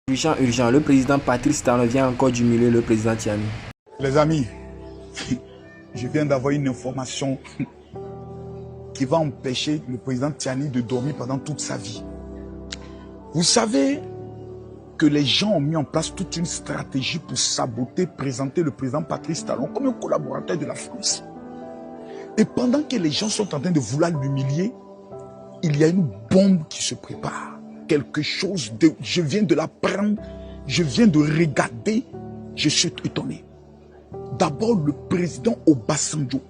Urgent, urgent, le président Patrice Talon vient encore d'humilier le président Tiani. Les amis, je viens d'avoir une information qui va empêcher le président Tiani de dormir pendant toute sa vie. Vous savez que les gens ont mis en place toute une stratégie pour saboter, présenter le président Patrice Talon comme un collaborateur de la France. Et pendant que les gens sont en train de vouloir l'humilier, il y a une bombe qui se prépare. Quelque chose de... Je viens de l'apprendre, je viens de regarder, je suis étonné. D'abord, le président Obasanjo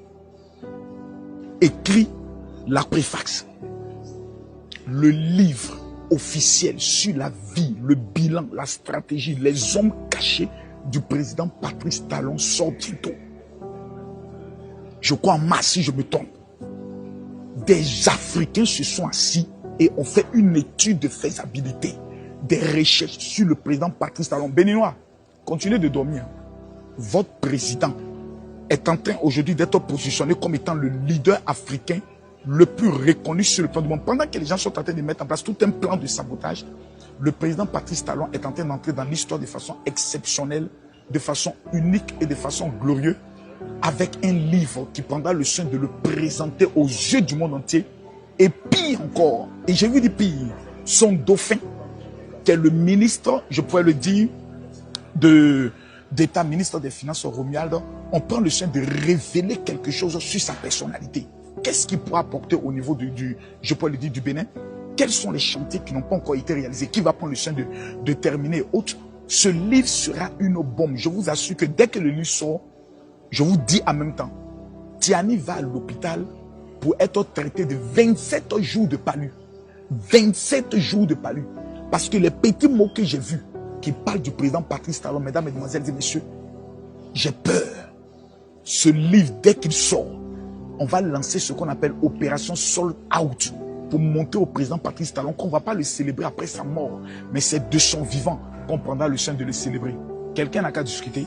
écrit la préface, le livre officiel sur la vie, le bilan, la stratégie, les hommes cachés du président Patrice Talon sort bientôt. Je crois en mars, si je me trompe. Des Africains se sont assis et ont fait une étude de faisabilité, des recherches sur le président Patrice Talon. Béninois, continuez de dormir. Votre président est en train aujourd'hui d'être positionné comme étant le leader africain le plus reconnu sur le plan du monde. Pendant que les gens sont en train de mettre en place tout un plan de sabotage, le président Patrice Talon est en train d'entrer dans l'histoire de façon exceptionnelle, de façon unique et de façon glorieuse, avec un livre qui prendra le soin de le présenter aux yeux du monde entier. Et pire encore, et je vous dis pire, son dauphin, qui est le ministre, je pourrais le dire, d'État, ministre des Finances, Romuald, on prend le soin de révéler quelque chose sur sa personnalité. Qu'est-ce qu'il pourra apporter au niveau je pourrais le dire, du Bénin? Quels sont les chantiers qui n'ont pas encore été réalisés? Qui va prendre le soin de terminer? Autre, ce livre sera une bombe. Je vous assure que dès que le livre sort, je vous dis en même temps, Tiani va à l'hôpital pour être traité de 27 jours de palu. 27 jours de palu. Parce que les petits mots que j'ai vus qui parlent du président Patrice Talon, mesdames, mesdemoiselles et messieurs, j'ai peur. Ce livre, dès qu'il sort, on va lancer ce qu'on appelle Opération Sold Out pour montrer au président Patrice Talon qu'on ne va pas le célébrer après sa mort, mais c'est de son vivant qu'on prendra le soin de le célébrer. Quelqu'un n'a qu'à discuter.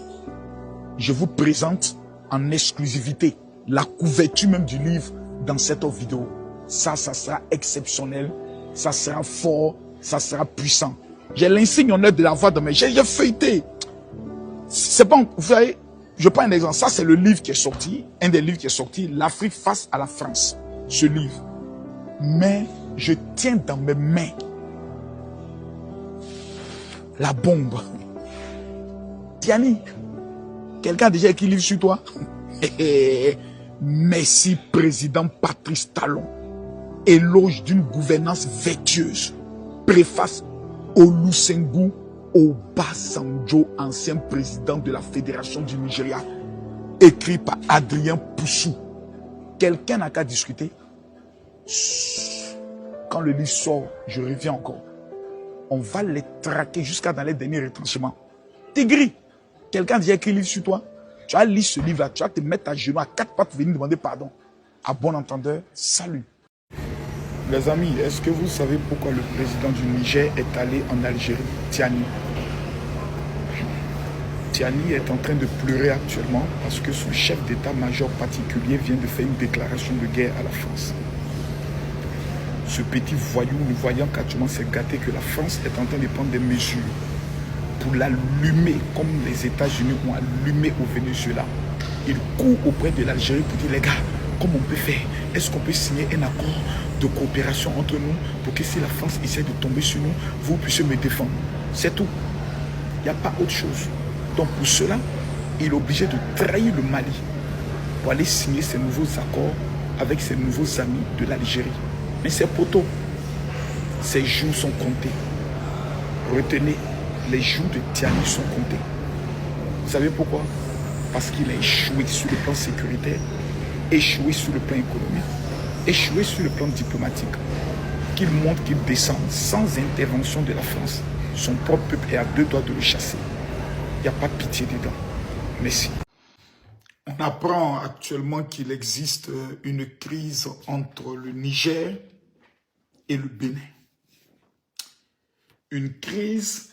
Je vous présente en exclusivité la couverture même du livre dans cette vidéo. Ça sera exceptionnel, ça sera fort, ça sera puissant. J'ai l'insigne honneur de la voix de mes... J'ai feuilleté. C'est pas... Vous voyez, je prends un exemple. Ça, c'est le livre qui est sorti. Un des livres qui est sorti. L'Afrique face à la France. Ce livre. Mais je tiens dans mes mains la bombe. Tiani, quelqu'un a déjà écrit un livre sur toi? Merci, président Patrice Talon. Éloge d'une gouvernance vertueuse. Préface Olusegun Obasanjo, ancien président de la Fédération du Nigeria. Écrit par Adrien Poussou. Quelqu'un n'a qu'à discuter. Quand le livre sort, je reviens encore. On va les traquer jusqu'à dans les derniers retranchements. Tigri, quelqu'un a déjà écrit un livre sur toi? Tu vas lire ce livre-là, tu vas te mettre à genoux à 4 pattes pour venir demander pardon. À bon entendeur, salut. Les amis, est-ce que vous savez pourquoi le président du Niger est allé en Algérie? Tiani. Tiani est en train de pleurer actuellement parce que son chef d'état-major particulier vient de faire une déclaration de guerre à la France. Ce petit voyou, nous voyons qu'actuellement c'est gâté que la France est en train de prendre des mesures pour l'allumer comme les États-Unis ont allumé au Venezuela. Il court auprès de l'Algérie pour dire les gars, comment on peut faire? Est-ce qu'on peut signer un accord de coopération entre nous pour que si la France essaie de tomber sur nous, vous puissiez me défendre? C'est tout. Il n'y a pas autre chose. Donc pour cela, il est obligé de trahir le Mali pour aller signer ces nouveaux accords avec ses nouveaux amis de l'Algérie. Mais c'est poteau. Ces jours sont comptés. Retenez, les jours de Tiani sont comptés. Vous savez pourquoi? Parce qu'il a échoué sur le plan sécuritaire, échoué sur le plan économique, échoué sur le plan diplomatique. Qu'il montre qu'il descend sans intervention de la France. Son propre peuple est à deux doigts de le chasser. Il n'y a pas pitié dedans. Merci. On apprend actuellement qu'il existe une crise entre le Niger et le Bénin. Une crise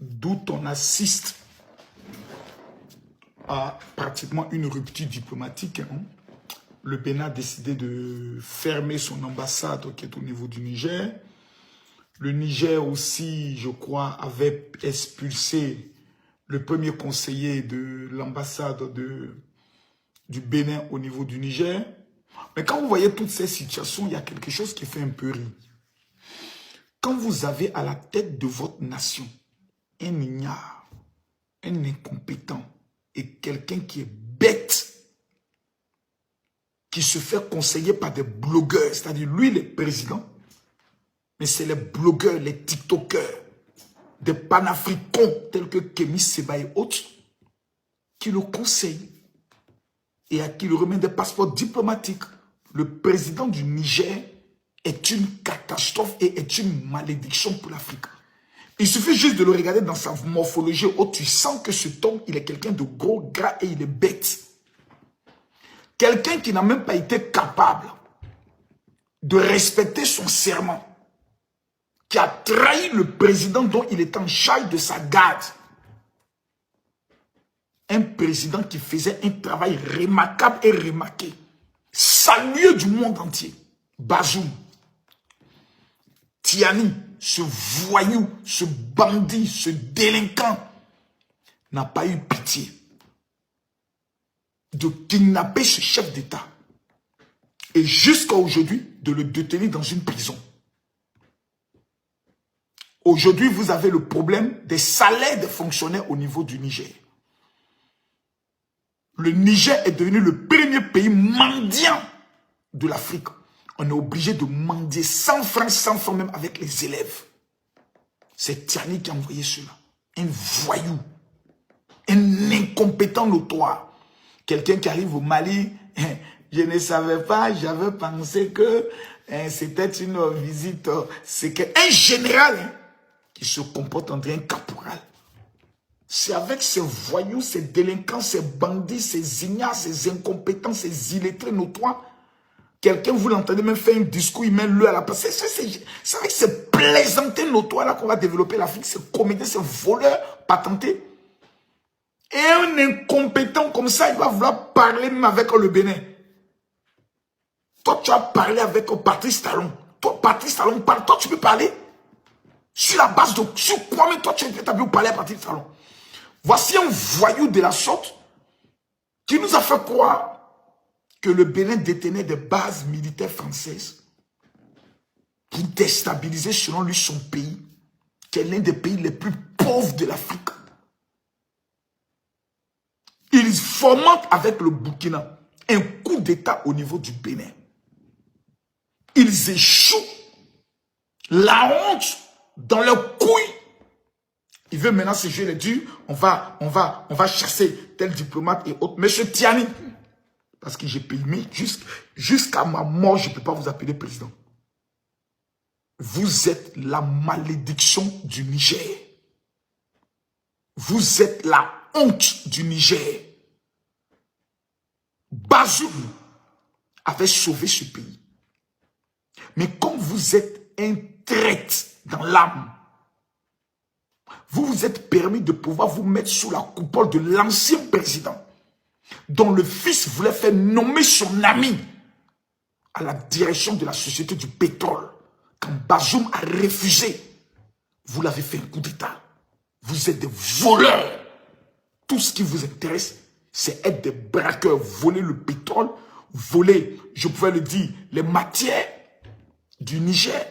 d'où on assiste à pratiquement une rupture diplomatique. Le Bénin a décidé de fermer son ambassade qui est au niveau du Niger. Le Niger aussi, je crois, avait expulsé le premier conseiller de l'ambassade du Bénin au niveau du Niger. Mais quand vous voyez toutes ces situations, il y a quelque chose qui fait un peu rire. Quand vous avez à la tête de votre nation un ignare, un incompétent et quelqu'un qui est bête, qui se fait conseiller par des blogueurs, c'est-à-dire lui, le président, mais c'est les blogueurs, les tiktokers, des panafricains tels que Kémy Seba et autres, qui le conseillent et à qui il remet des passeports diplomatiques. Le président du Niger est une catastrophe et est une malédiction pour l'Afrique. Il suffit juste de le regarder dans sa morphologie où tu sens que cet homme, il est quelqu'un de gros, gras et il est bête. Quelqu'un qui n'a même pas été capable de respecter son serment, qui a trahi le président dont il est en charge de sa garde. Un président qui faisait un travail remarquable et remarqué, salué du monde entier. Bazoum, Tiani, ce voyou, ce bandit, ce délinquant, n'a pas eu pitié de kidnapper ce chef d'État et jusqu'à aujourd'hui de le détenir dans une prison. Aujourd'hui, vous avez le problème des salaires des fonctionnaires au niveau du Niger. Le Niger est devenu le premier pays mendiant de l'Afrique. On est obligé de mendier 100 francs même avec les élèves. C'est Tiani qui a envoyé cela. Un voyou, un incompétent notoire. Quelqu'un qui arrive au Mali, je ne savais pas, j'avais pensé que c'était une visite. C'est un général qui se comporte en un caporal. C'est avec ces voyous, ces délinquants, ces bandits, ces ignares, ces incompétents, ces illettrés notoires. Quelqu'un, vous l'entendez même faire un discours, il met le à la place. C'est avec ces plaisantés notoires-là qu'on va développer l'Afrique, ces comédiens, ces voleurs patentés. Et un incompétent comme ça, il va vouloir parler même avec le Bénin. Toi, tu as parlé avec Patrice Talon. Toi, Patrice Talon parle. Toi, tu peux parler. Sur la base de... Sur quoi, mais toi, tu as pu parler à Patrice Talon. Voici un voyou de la sorte qui nous a fait croire que le Bénin détenait des bases militaires françaises pour déstabiliser, selon lui, son pays, qui est l'un des pays les plus pauvres de l'Afrique. Ils fomentent avec le Burkina un coup d'État au niveau du Bénin. Ils échouent. La honte dans leurs couilles. Il veut maintenant se jouer les durs. On va chasser tel diplomate et autres. Monsieur Tiani, parce que j'ai payé, jusqu'à ma mort, je ne peux pas vous appeler président. Vous êtes la malédiction du Niger. Vous êtes la honte du Niger. Bazoum avait sauvé ce pays. Mais comme vous êtes un traître dans l'âme, vous vous êtes permis de pouvoir vous mettre sous la coupole de l'ancien président, dont le fils voulait faire nommer son ami à la direction de la société du pétrole. Quand Bazoum a refusé, vous l'avez fait un coup d'État. Vous êtes des voleurs. Tout ce qui vous intéresse, c'est être des braqueurs, voler le pétrole, voler, je pouvais le dire, les matières du Niger.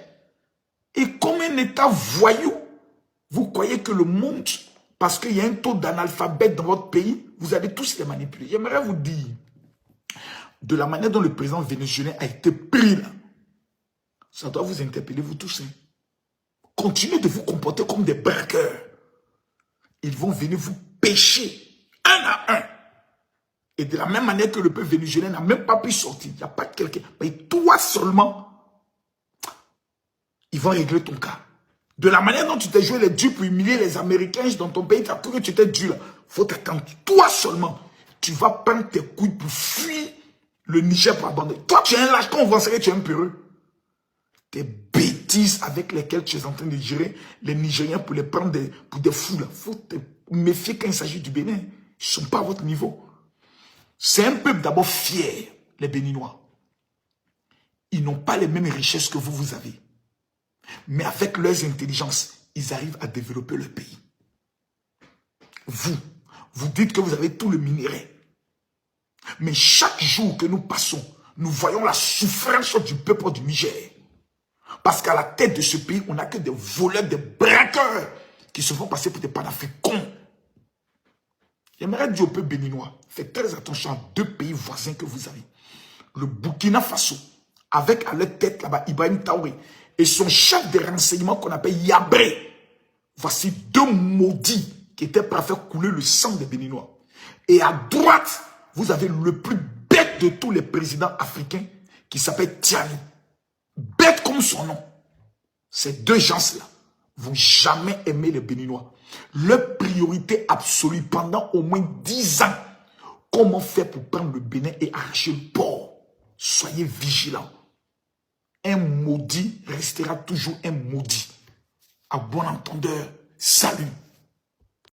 Et comme un État voyou, vous croyez que le monde, parce qu'il y a un taux d'analphabète dans votre pays, vous allez tous les manipuler. J'aimerais vous dire, de la manière dont le président vénézuélien a été pris là, ça doit vous interpeller, vous tous. Hein. Continuez de vous comporter comme des braqueurs. Ils vont venir vous pêcher un à un. Et de la même manière que le peuple vénézuélien n'a même pas pu sortir, il n'y a pas quelqu'un, mais toi seulement, ils vont régler ton cas. De la manière dont tu t'es joué les durs pour humilier les Américains dans ton pays, tu as cru que tu étais dur là. Faut t'attendre. Toi seulement, tu vas prendre tes couilles pour fuir le Niger pour abandonner. Toi, tu es un lâche, quand on va que tu es un peureux. Tes bêtises avec lesquelles tu es en train de gérer les Nigériens pour les prendre pour des fous là. Faut te méfier quand il s'agit du Bénin. Ils ne sont pas à votre niveau. C'est un peuple d'abord fier, les Béninois. Ils n'ont pas les mêmes richesses que vous avez. Mais avec leurs intelligences, ils arrivent à développer le pays. Vous dites que vous avez tout le minerai. Mais chaque jour que nous passons, nous voyons la souffrance du peuple du Niger. Parce qu'à la tête de ce pays, on n'a que des voleurs, des braqueurs qui se font passer pour des panafricains. J'aimerais dire au peuple béninois, faites très attention à deux pays voisins que vous avez. Le Burkina Faso, avec à leur tête là-bas Ibrahim Traoré, et son chef de renseignement qu'on appelle Yabré. Voici deux maudits qui étaient prêts à faire couler le sang des Béninois. Et à droite, vous avez le plus bête de tous les présidents africains qui s'appelle Tiani. Bête comme son nom. Ces deux gens-là vont jamais aimer les Béninois. Leur priorité absolue pendant au moins 10 ans, comment faire pour prendre le Bénin et arracher le port. Soyez vigilants. Un maudit restera toujours un maudit. À bon entendeur, salut.